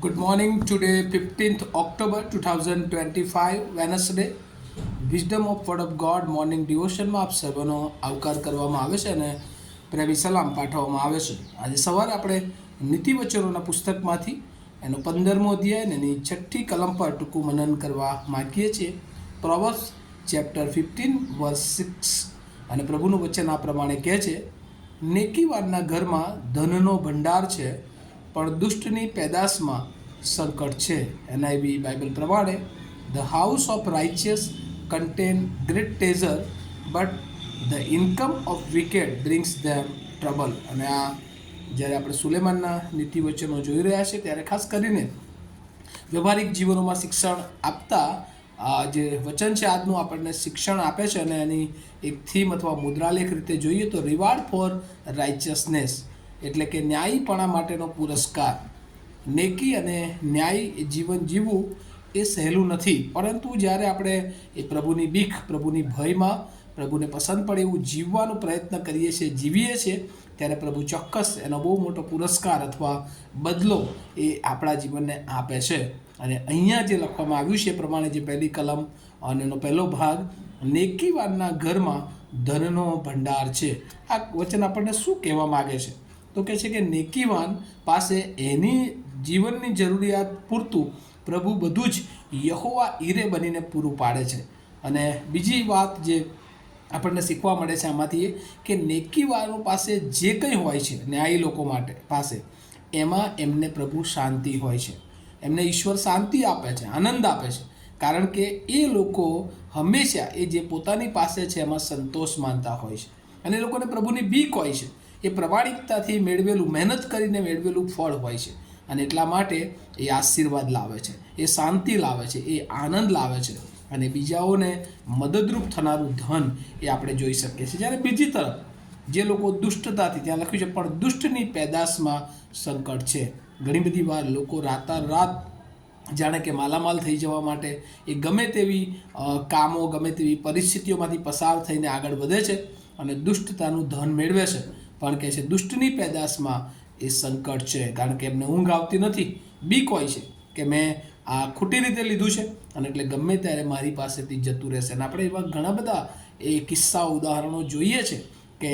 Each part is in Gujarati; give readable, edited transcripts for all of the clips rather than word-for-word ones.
Good morning. Today, 15th October 2025, Wednesday. Wisdom of word of God morning ડિવોશનમાં આપ સર્વનો આવકાર કરવામાં આવે છે અને પ્રેમી સલામ પાઠવવામાં આવે છે. આજે સવારે આપણે નીતિવચનોના પુસ્તકમાંથી એનો 15મો અધ્યાય અને એની 6ઠ્ઠી કલમ પર ટૂંકું મનન કરવા માગીએ છીએ. પ્રોવર્બ્સ ચેપ્ટર 15 વર્સ 6 અને પ્રભુનું વચન આ પ્રમાણે કહે છે, નેકીવારના ઘરમાં ધનનો ભંડાર છે, પણ દુષ્ટની પેદાશમાં સંકટ છે. NIV બાઇબલ પ્રમાણે, the house of righteous contain great treasure, but the income of wicked brings them trouble. અને આ જ્યારે આપણે સુલેમાનના નીતિવચનો જોઈ રહ્યા છે ત્યારે ખાસ કરીને વ્યવહારિક જીવનોમાં શિક્ષણ આપતા આ જે વચન છે આજનું આપણને શિક્ષણ આપે છે અને એની એક થીમ અથવા મુદ્રાલેખ રીતે જોઈએ તો રિવાર્ડ ફોર રાઇચિયસનેસ, એટલે કે ન્યાયીપણા માટેનો પુરસ્કાર. નેકી અને ન્યાયી જીવન જીવવું એ સહેલું નથી, પરંતુ જ્યારે આપણે એ પ્રભુની બીક, પ્રભુની ભયમાં, પ્રભુને પસંદ પડે એવું જીવવાનો પ્રયત્ન કરીએ છીએ, જીવીએ છીએ, ત્યારે પ્રભુ ચોક્કસ એનો બહુ મોટો પુરસ્કાર અથવા બદલો એ આપણા જીવનને આપે છે. અને અહીંયા જે લખવામાં આવ્યું છે એ પ્રમાણે જે પહેલી કલમ અને એનો પહેલો ભાગ, નેકીવાનના ઘરમાં ધનનો ભંડાર છે, આ વચન આપણને શું કહેવા માગે છે? તો કહે છે કે નેકીવાન પાસે એની જીવનની જરૂરિયાત પૂરતું પ્રભુ બધું જ યહોવા ઈરે બનીને પૂરું પાડે છે. અને બીજી વાત જે આપણને શીખવા મળે છે આમાંથી એ કે નેકીવાળો પાસે જે કંઈ હોય છે, ન્યાયી લોકો માટે પાસે, એમાં એમને પ્રભુ શાંતિ હોય છે, એમને ઈશ્વર શાંતિ આપે છે, આનંદ આપે છે, કારણ કે એ લોકો હંમેશા એ જે પોતાની પાસે છે એમાં સંતોષ માનતા હોય છે અને એ લોકોને પ્રભુની બીક હોય છે. એ પ્રમાણિકતાથી મેળવેલું, મહેનત કરીને મેળવેલું ફળ હોય છે અને એટલા માટે એ આશીર્વાદ લાવે છે, એ શાંતિ લાવે છે, એ આનંદ લાવે છે અને બીજાઓને મદદરૂપ થનારું ધન એ આપણે જોઈ શકીએ છીએ. જ્યારે બીજી તરફ જે લોકો દુષ્ટતાથી, ત્યાં લખ્યું છે પણ દુષ્ટની પેદાશમાં સંકટ છે. ઘણી બધી વાર લોકો રાતારાત જાણે કે માલામાલ થઈ જવા માટે એ ગમે તેવી કામો, ગમે તેવી પરિસ્થિતિઓમાંથી પસાર થઈને આગળ વધે છે અને દુષ્ટતાનું ધન મેળવે છે, પણ કહે છે દુષ્ટની પેદાશમાં એ સંકટ છે, કારણ કે એમને ઊંઘ આવતી નથી, બીક હોય છે કે મેં આ ખોટી રીતે લીધું છે અને એટલે ગમે ત્યારે મારી પાસેથી જતું રહેશે. અને આપણે એવા ઘણા બધા એ કિસ્સાઓ, ઉદાહરણો જોઈએ છે કે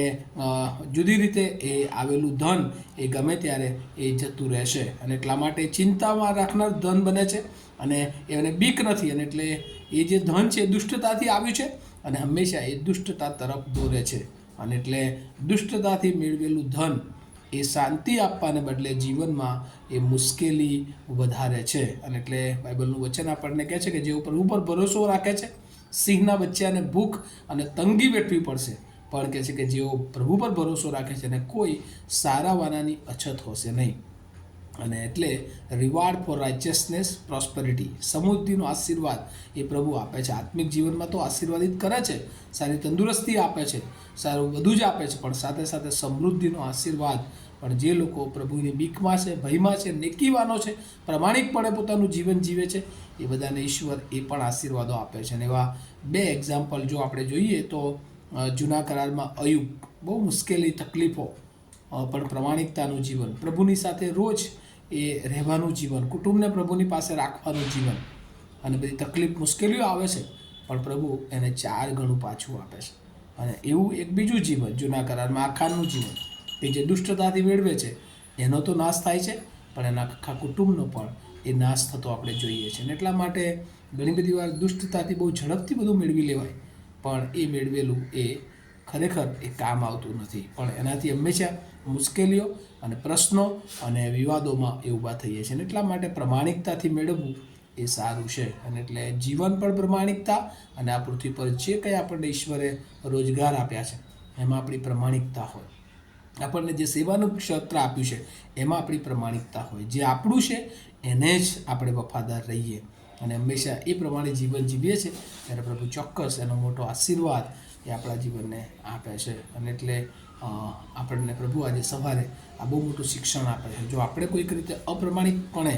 જુદી રીતે એ આવેલું ધન એ ગમે ત્યારે એ જતું રહેશે અને એટલા માટે ચિંતામાં રાખનાર ધન બને છે અને એને બીક નથી અને એટલે એ જે ધન છે એ દુષ્ટતાથી આવ્યું છે અને હંમેશા એ દુષ્ટતા તરફ દોરે છે. અને એટલે દુષ્ટતાથી મેળવેલું ધન એ શાંતિ આપવાને બદલે જીવનમાં એ મુશ્કેલી વધારે છે. અને એટલે બાઇબલનું વચન આપણને કહે છે કે જે ઉપર ભરોસો રાખે છે, સિંહના બચ્ચાને ભૂખ અને તંગી વેઠવી પડશે, પણ કહે છે કે જેઓ પ્રભુ પર ભરોસો રાખે છે એને કોઈ સારા વાનાની અછત હશે નહીં. અને એટલે રિવાર્ડ ફોર રાઇચિયસનેસ, પ્રોસ્પેરિટી, સમૃદ્ધિનો આશીર્વાદ એ પ્રભુ આપે છે. આત્મિક જીવનમાં તો આશીર્વાદિત કરે છે, સારી તંદુરસ્તી આપે છે, સારું બધું જ આપે છે, પણ સાથે સાથે સમૃદ્ધિનો આશીર્વાદ પણ જે લોકો પ્રભુની બીકમાં છે, ભયમાં છે, નેકીવાનો છે, પ્રમાણિકપણે પોતાનું જીવન જીવે છે, એ બધાને ઈશ્વર એ પણ આશીર્વાદો આપે છે. અને એવા બે એક્ઝામ્પલ જો આપણે જોઈએ તો જૂના કરારમાં અયુબ, બહુ મુશ્કેલી, તકલીફો, પણ પ્રમાણિકતાનું જીવન, પ્રભુની સાથે રોજ એ રહેવાનું જીવન, કુટુંબને પ્રભુની પાસે રાખવાનું જીવન, અને બધી તકલીફ, મુશ્કેલીઓ આવે છે પણ પ્રભુ એને 4 ગણું પાછું આપે છે. અને એવું એક બીજું જીવન જૂના કરારમાં આખાનું જીવન કે જે દુષ્ટતાથી મેળવે છે એનો તો નાશ થાય છે, પણ એના આખા કુટુંબનો પણ એ નાશ થતો આપણે જોઈએ છીએ. અને એટલા માટે ઘણી બધી વાર દુષ્ટતાથી બહુ ઝડપથી બધું મેળવી લેવાય, પણ એ મેળવેલું એ ખરેખર એ કામ આવતું નથી, પણ એનાથી હંમેશા મુશ્કેલીઓ અને પ્રશ્નો અને વિવાદોમાં એ ઊભા થઈએ છીએ. અને એટલા માટે પ્રમાણિકતાથી મેળવવું એ સારું છે. અને એટલે જીવન પણ પ્રમાણિકતા અને આ પૃથ્વી પર જે કંઈ આપણને ઈશ્વરે રોજગાર આપ્યા છે એમાં આપણી પ્રમાણિકતા હોય, આપણને જે સેવાનું ક્ષેત્ર આપ્યું છે એમાં આપણી પ્રમાણિકતા હોય, જે આપણું છે એને જ આપણે વફાદાર રહીએ અને હંમેશા એ પ્રમાણે જીવન જીવીએ છીએ ત્યારે પ્રભુ ચોક્કસ એનો મોટો આશીર્વાદ એ આપણા જીવનને આપે છે. અને એટલે આપણને પ્રભુ આજે સવારે આ બહુ મોટું શિક્ષણ આપે છે. જો આપણે કોઈક રીતે અપ્રમાણિકપણે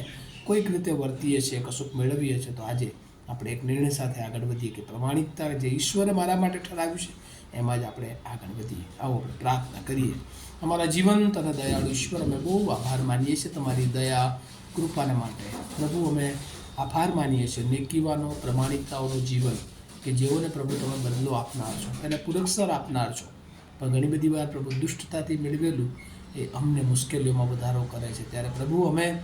કોઈક રીતે વર્તીએ છીએ, કશુંક મેળવીએ છીએ, તો આજે આપણે એક નિર્ણય સાથે આગળ વધીએ કે પ્રમાણિકતા જે ઈશ્વરે મારા માટે ઠરાવ્યું છે એમાં જ આપણે આગળ વધીએ. આવો આપણે પ્રાર્થના કરીએ. અમારા જીવંત અને દયાળુ ઈશ્વર, અમે બહુ આભાર માનીએ છીએ તમારી દયા કૃપાને માટે. પ્રભુ, અમે આભાર માનીએ છીએ નેકીવાનો પ્રમાણિકતાઓનું જીવન કે જેઓને પ્રભુ તમે બદલો આપનાર છો, એને પુરસ્કાર આપનાર છો. પણ ઘણી બધી વાર પ્રભુ દુષ્ટતાથી મેળવેલું એ અમને મુશ્કેલીઓમાં વધારો કરે છે. ત્યારે પ્રભુ, અમે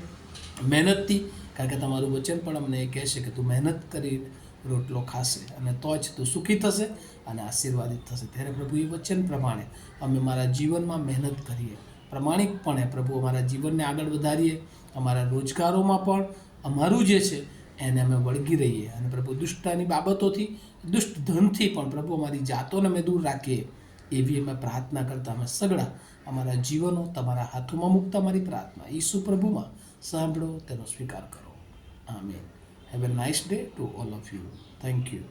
મહેનતથી, કારણ કે તમારું વચન પણ અમને એ કહે છે કે તું મહેનત કરી રોટલો ખાશે અને તો જ તું સુખી થશે અને આશીર્વાદિત થશે. ત્યારે પ્રભુ, એ વચન પ્રમાણે અમે મારા જીવનમાં મહેનત કરીએ, પ્રમાણિકપણે પ્રભુ અમારા જીવનને આગળ વધારીએ, અમારા રોજગારોમાં પણ અમારું જે છે એને અમે વળગી રહીએ. અને પ્રભુ, દુષ્ટતાની બાબતોથી, દુષ્ટ ધનથી પણ પ્રભુ અમારી જાતોને અમે દૂર રાખીએ, એવી અમે પ્રાર્થના કરતા અમે સગડા અમારા જીવનો તમારા હાથોમાં મૂકતા મારી પ્રાર્થના ઈસુ પ્રભુમાં સાંભળો, તેનો સ્વીકાર કરો. Amen. Have a nice day to all of you. Thank you.